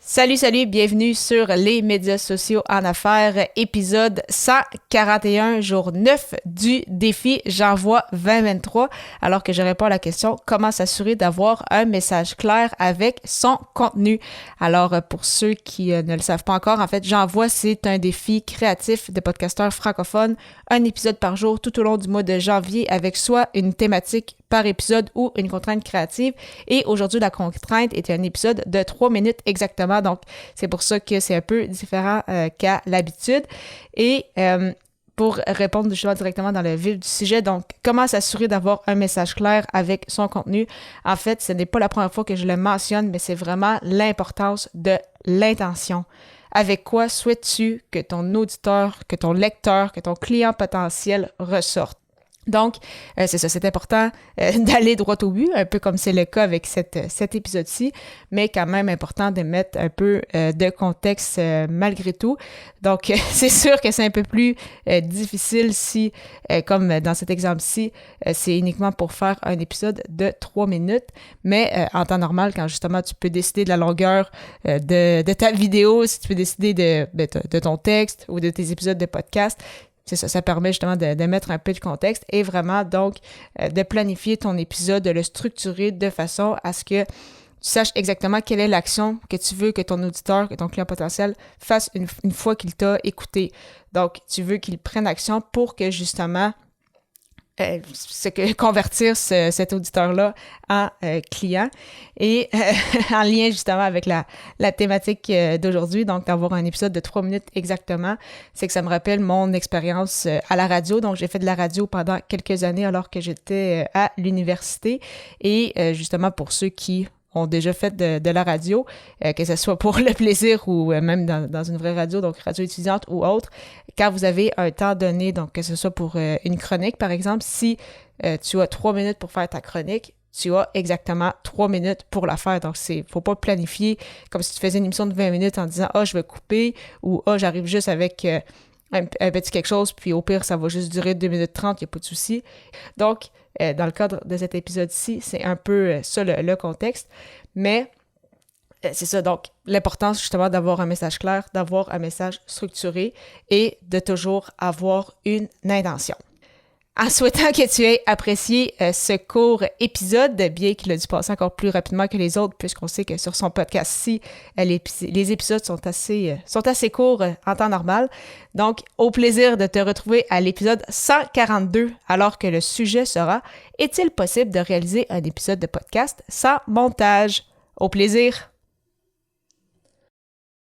Salut, bienvenue sur les médias sociaux en affaires, épisode 141, jour 9 du défi J'envoie 2023, alors que je réponds à la question « Comment s'assurer d'avoir un message clair avec son contenu? » Alors, pour ceux qui ne le savent pas encore, en fait, J'envoie, c'est un défi créatif de podcasteurs francophones, un épisode par jour tout au long du mois de janvier avec soit une thématique par épisode ou une contrainte créative. Et aujourd'hui, la contrainte est un épisode de 3 minutes exactement. Donc, c'est pour ça que c'est un peu différent qu'à l'habitude. Et pour répondre justement directement dans le vif du sujet, donc, comment s'assurer d'avoir un message clair avec son contenu? En fait, ce n'est pas la première fois que je le mentionne, mais c'est vraiment l'importance de l'intention. Avec quoi souhaites-tu que ton auditeur, que ton lecteur, que ton client potentiel ressorte? Donc, c'est ça, c'est important d'aller droit au but, un peu comme c'est le cas avec cet épisode-ci, mais quand même important de mettre un peu de contexte malgré tout. Donc, c'est sûr que c'est un peu plus difficile si, comme dans cet exemple-ci, c'est uniquement pour faire un épisode de 3 minutes, mais en temps normal, quand justement tu peux décider de la longueur de ta vidéo, si tu peux décider de ton texte ou de tes épisodes de podcast, c'est ça, ça permet justement de mettre un peu de contexte et vraiment donc de planifier ton épisode, de le structurer de façon à ce que tu saches exactement quelle est l'action que tu veux que ton auditeur, que ton client potentiel fasse une fois qu'il t'a écouté. Donc, tu veux qu'il prenne action pour que justement convertir cet auditeur-là en client et en lien justement avec la thématique d'aujourd'hui, donc d'avoir un épisode de 3 minutes exactement, c'est que ça me rappelle mon expérience à la radio. Donc, j'ai fait de la radio pendant quelques années alors que j'étais à l'université et justement pour ceux qui ont déjà fait de la radio, que ce soit pour le plaisir ou même dans une vraie radio, donc radio étudiante ou autre, quand vous avez un temps donné, donc que ce soit pour une chronique par exemple, si tu as 3 minutes pour faire ta chronique, tu as exactement 3 minutes pour la faire. Donc, faut pas planifier comme si tu faisais une émission de 20 minutes en disant « Ah, je vais couper » ou « Ah, j'arrive juste avec un petit quelque chose, puis au pire, ça va juste durer 2 minutes 30, il n'y a pas de souci. » Donc, dans le cadre de cet épisode-ci, c'est un peu ça le contexte, mais c'est ça, donc l'importance justement d'avoir un message clair, d'avoir un message structuré et de toujours avoir une intention. En souhaitant que tu aies apprécié ce court épisode, bien qu'il a dû passer encore plus rapidement que les autres, puisqu'on sait que sur son podcast-ci, les épisodes sont assez courts en temps normal. Donc, au plaisir de te retrouver à l'épisode 142, alors que le sujet sera « Est-il possible de réaliser un épisode de podcast sans montage? » Au plaisir!